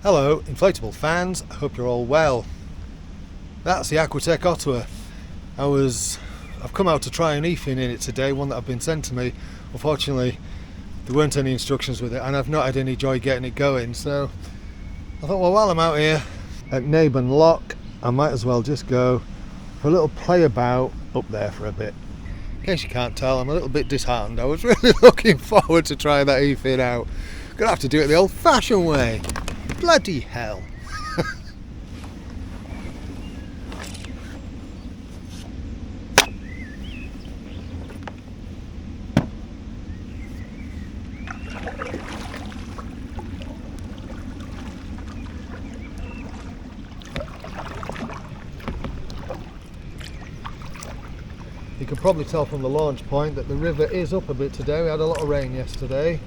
Hello, inflatable fans, I hope you're all well. That's the Aquatec Ottawa. I've come out to try an e-fin in it today, one that I've been sent to me. Unfortunately, there weren't any instructions with it and I've not had any joy getting it going, so I thought, well, while I'm out here at Naburn Lock, I might as well just go for a little play about up there for a bit. In case you can't tell, I'm a little bit disheartened. I was really looking forward to trying that e-fin out. Gonna have to do it the old-fashioned way. Bloody hell. You can probably tell from the launch point that the river is up a bit today. We had a lot of rain yesterday.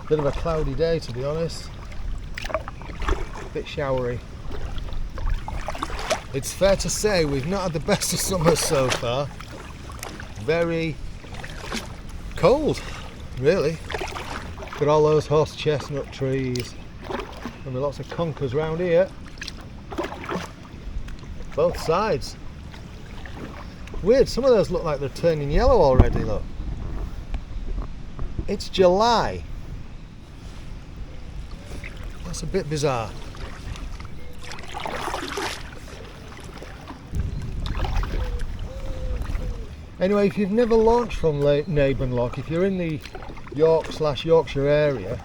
Bit of a cloudy day, to be honest. A bit showery. It's fair to say we've not had the best of summer so far. Very cold, really. Got all those horse chestnut trees. And with lots of conkers round here. Both sides. Weird, some of those look like they're turning yellow already, look. It's July. That's a bit bizarre. Anyway, if you've never launched from Naburn Lock, if you're in the York/Yorkshire area,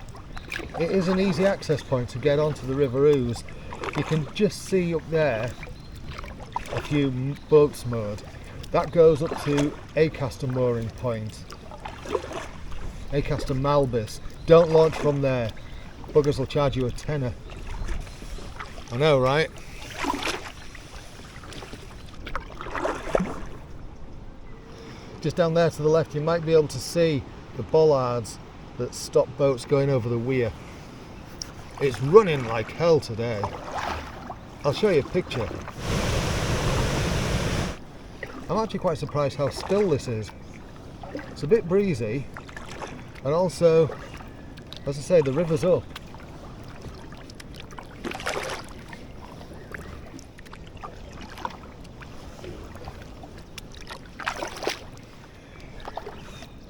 it is an easy access point to get onto the River Ouse. You can just see up there a few boats moored. That goes up to Acaster mooring point. Acaster Malbis. Don't launch from there. Buggers will charge you a tenner. I know, right? Just down there to the left you might be able to see the bollards that stop boats going over the weir. It's running like hell today. I'll show you a picture. I'm actually quite surprised how still this is. It's a bit breezy, and also, as I say, the river's up.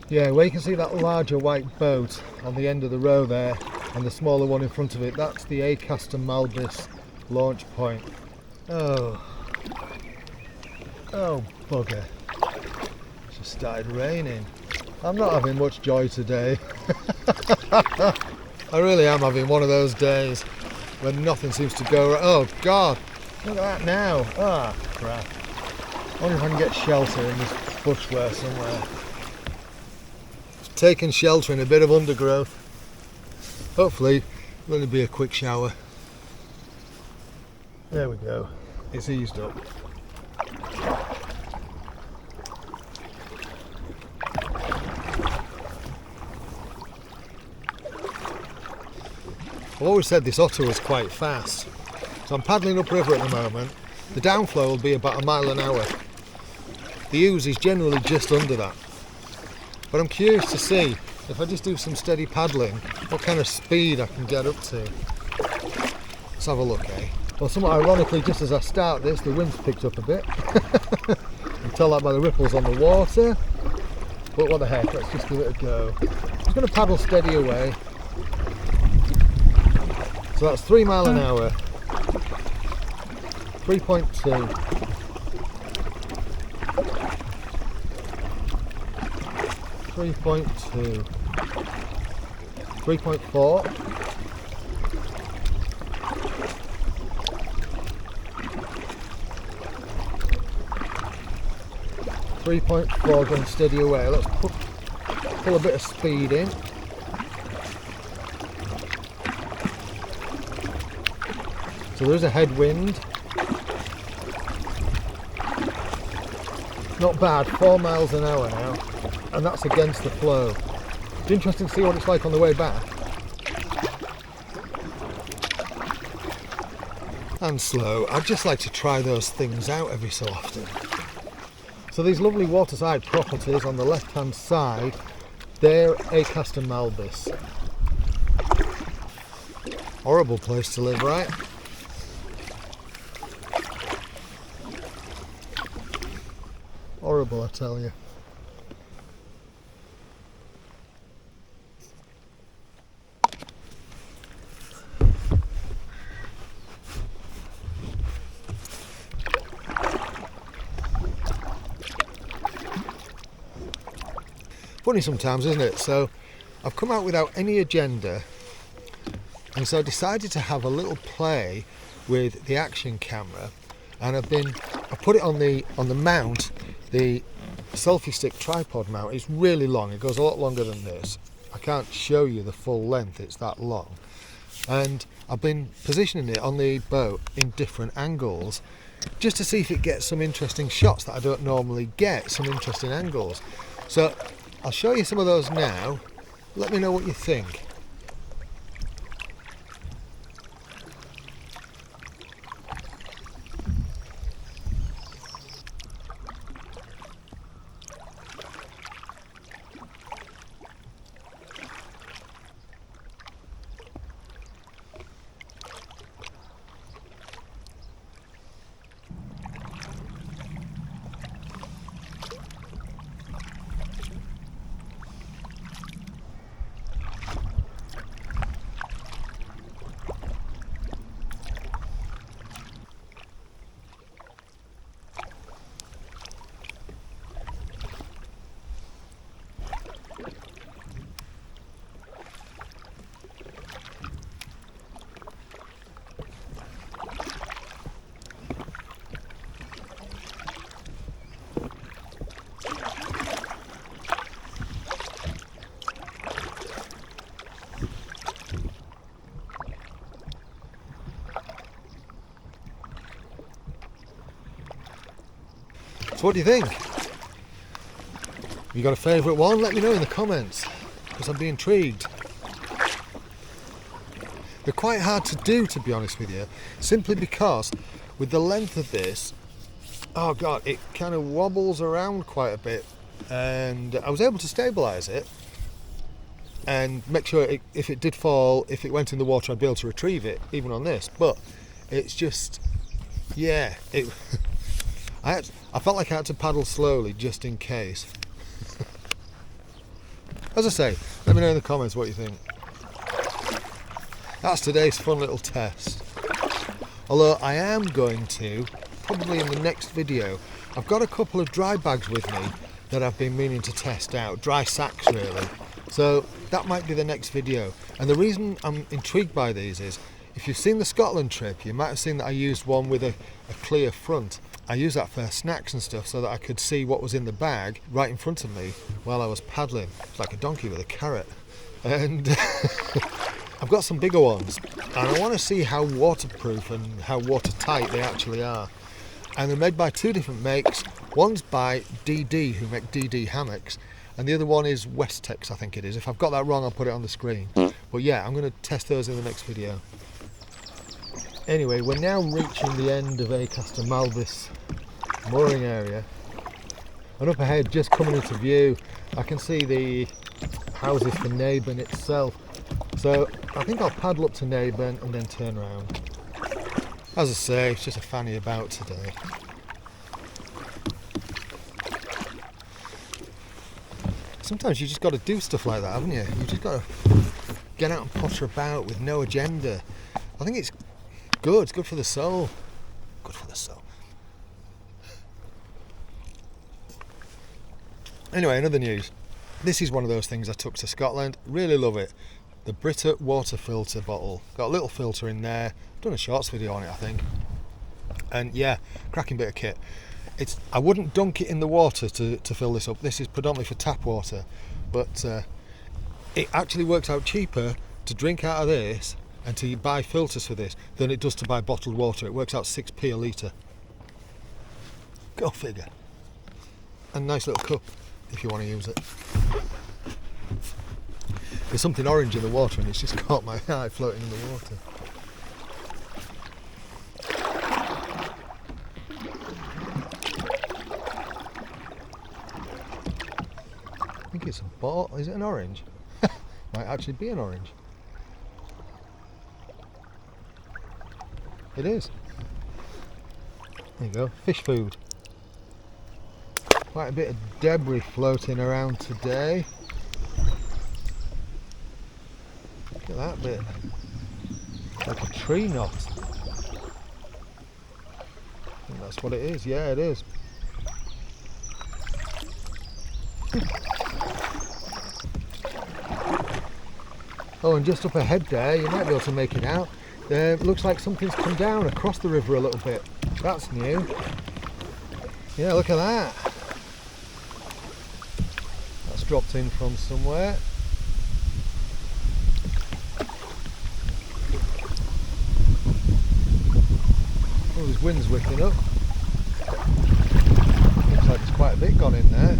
Yeah, where you can see that larger white boat on the end of the row there, and the smaller one in front of it, that's the Acaster Malbis launch point. Oh bugger. It's just started raining. I'm not having much joy today. I really am having one of those days when nothing seems to go right. Oh God, look at that now. Ah, crap. I wonder if I can get shelter in this bushware somewhere. Taking shelter in a bit of undergrowth. Hopefully it'll only be a quick shower. There we go. It's eased up. I've always said this otter was quite fast. So I'm paddling upriver at the moment. The downflow will be about 1 mile an hour. The Ouse is generally just under that. But I'm curious to see, if I just do some steady paddling, what kind of speed I can get up to. Let's have a look, eh? Well, somewhat ironically, just as I start this, the wind's picked up a bit. You can tell that by the ripples on the water. But what the heck, let's just give it a go. I'm just going to paddle steady away. So that's 3 mile an hour. 3.2. 3.2, 3.4, 3.4, going steady away. Let's pull a bit of speed in. So there is a headwind. Not bad, 4 miles an hour now. And that's against the flow. It's interesting to see what it's like on the way back. And slow. I'd just like to try those things out every so often. So these lovely waterside properties on the left hand side They're Acaster malbis. Horrible place to live, right? Horrible, I tell you. Funny sometimes, isn't it? So I've come out without any agenda, and so I decided to have a little play with the action camera, and I put it on the mount, the selfie stick tripod mount. It's really long, it goes a lot longer than this. I can't show you the full length, it's that long. And I've been positioning it on the boat in different angles just to see if it gets some interesting shots that I don't normally get, some interesting angles. So I'll show you some of those now. Let me know what you think. So what do you think? You got a favourite one? Let me know in the comments, because I'd be intrigued. They're quite hard to do, to be honest with you, simply because with the length of this, oh god, it kind of wobbles around quite a bit, and I was able to stabilise it and make sure if it did fall, if it went in the water, I'd be able to retrieve it, even on this. But it's just, yeah, I felt like I had to paddle slowly just in case. As I say, let me know in the comments what you think. That's today's fun little test. Although I am going to, probably in the next video, I've got a couple of dry bags with me that I've been meaning to test out, dry sacks really. So that might be the next video. And the reason I'm intrigued by these is, if you've seen the Scotland trip, you might have seen that I used one with a clear front. I used that for snacks and stuff so that I could see what was in the bag right in front of me while I was paddling. It's like a donkey with a carrot. And I've got some bigger ones, and I want to see how waterproof and how watertight they actually are. And they're made by two different makes. One's by DD, who make DD hammocks, and the other one is Westex, I think it is. If I've got that wrong, I'll put it on the screen. But yeah, I'm going to test those in the next video. Anyway, we're now reaching the end of Acaster malbis mooring area, and up ahead, just coming into view, I can see the houses for Naburn itself. So I think I'll paddle up to Naburn and then turn around. As I say, it's just a fanny about today. Sometimes you just got to do stuff like that, haven't you? You just got to get out and potter about with no agenda. I think it's good. It's good for the soul. Good for the soul. Anyway, another news. This is one of those things I took to Scotland. Really love it. The Brita water filter bottle. Got a little filter in there. I've done a shorts video on it, I think. And yeah, cracking bit of kit. I wouldn't dunk it in the water to fill this up. This is predominantly for tap water. But it actually works out cheaper to drink out of this and to buy filters for this than it does to buy bottled water. It works out 6p a litre. Go figure. And nice little cup if you want to use it. There's something orange in the water and it's just caught my eye floating in the water. I think think it's a ball. Is it an orange? Might actually be an orange. It is. There you go, fish food. Quite a bit of debris floating around today. Look at that bit. Like a tree knot. I think that's what it is. Yeah, it is. Oh, and just up ahead there, you might be able to make it out. Looks like something's come down across the river a little bit. That's new. Yeah, look at that. That's dropped in from somewhere. Oh, there's wind's whipping up. Looks like there's quite a bit gone in there.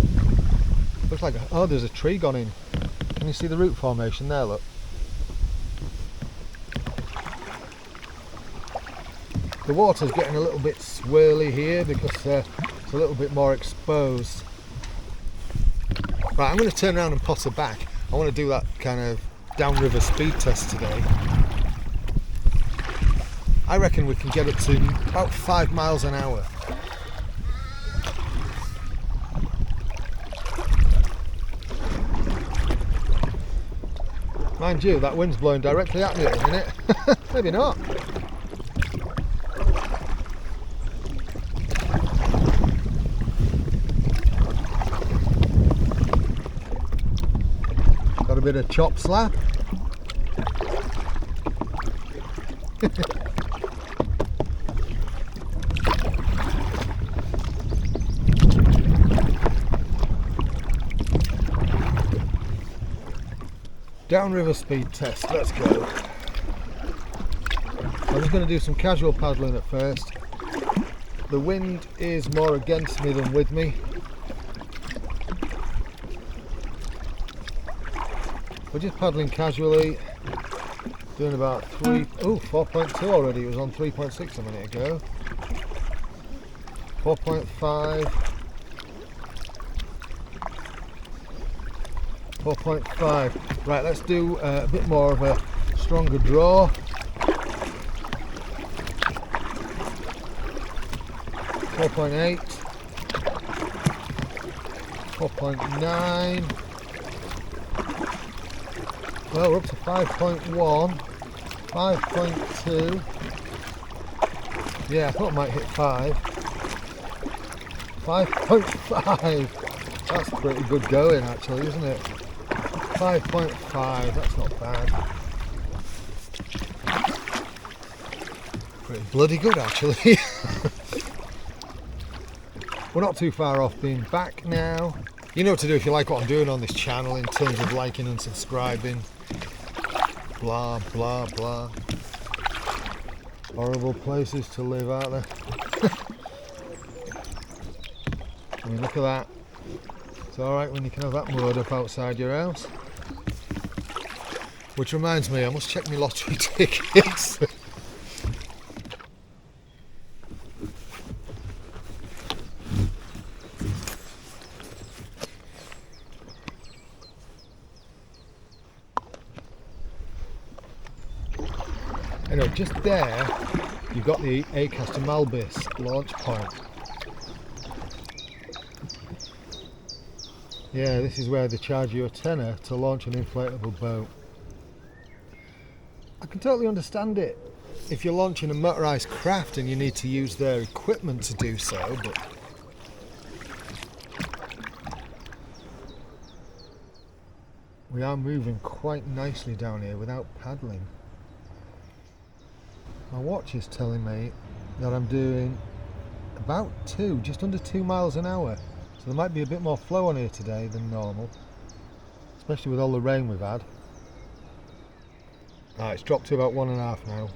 Looks like, oh, there's a tree gone in. Can you see the root formation there, look? The water's getting a little bit swirly here because it's a little bit more exposed. Right, I'm going to turn around and potter back. I want to do that kind of downriver speed test today. I reckon we can get up to about 5 miles an hour. Mind you, that wind's blowing directly at me at the minute. Maybe not. Got a bit of chop slap. Downriver speed test, let's go. I'm just going to do some casual paddling at first. The wind is more against me than with me. We're just paddling casually, doing about 4.2 already. It was on 3.6 a minute ago. 4.5. 4.5. Right, let's do a bit more of a stronger draw. 4.8. 4.9. Well, we're up to 5.1. 5.2. Yeah, I thought I might hit 5. 5.5. That's pretty good going actually, isn't it? 5.5, that's not bad. Pretty bloody good actually. We're not too far off being back now. You know what to do if you like what I'm doing on this channel in terms of liking and subscribing. Blah, blah, blah. Horrible places to live, aren't there? I mean, look at that. It's alright when you can have that moored up outside your house. Which reminds me, I must check my lottery tickets. Anyway, just there, you've got the Acaster Malbis launch point. Yeah, this is where they charge you a tenner to launch an inflatable boat. I can totally understand it if you're launching a motorised craft and you need to use their equipment to do so, but we are moving quite nicely down here without paddling. My watch is telling me that I'm doing about just under 2 miles an hour. So there might be a bit more flow on here today than normal, especially with all the rain we've had. It's dropped to about 1.5 now.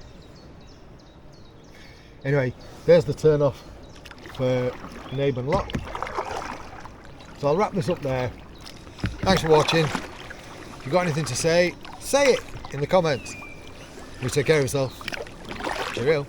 Anyway, there's the turn off for Naben Lock. So I'll wrap this up there. Thanks for watching. If you've got anything to say, say it in the comments. You take care of yourself. Cheerio.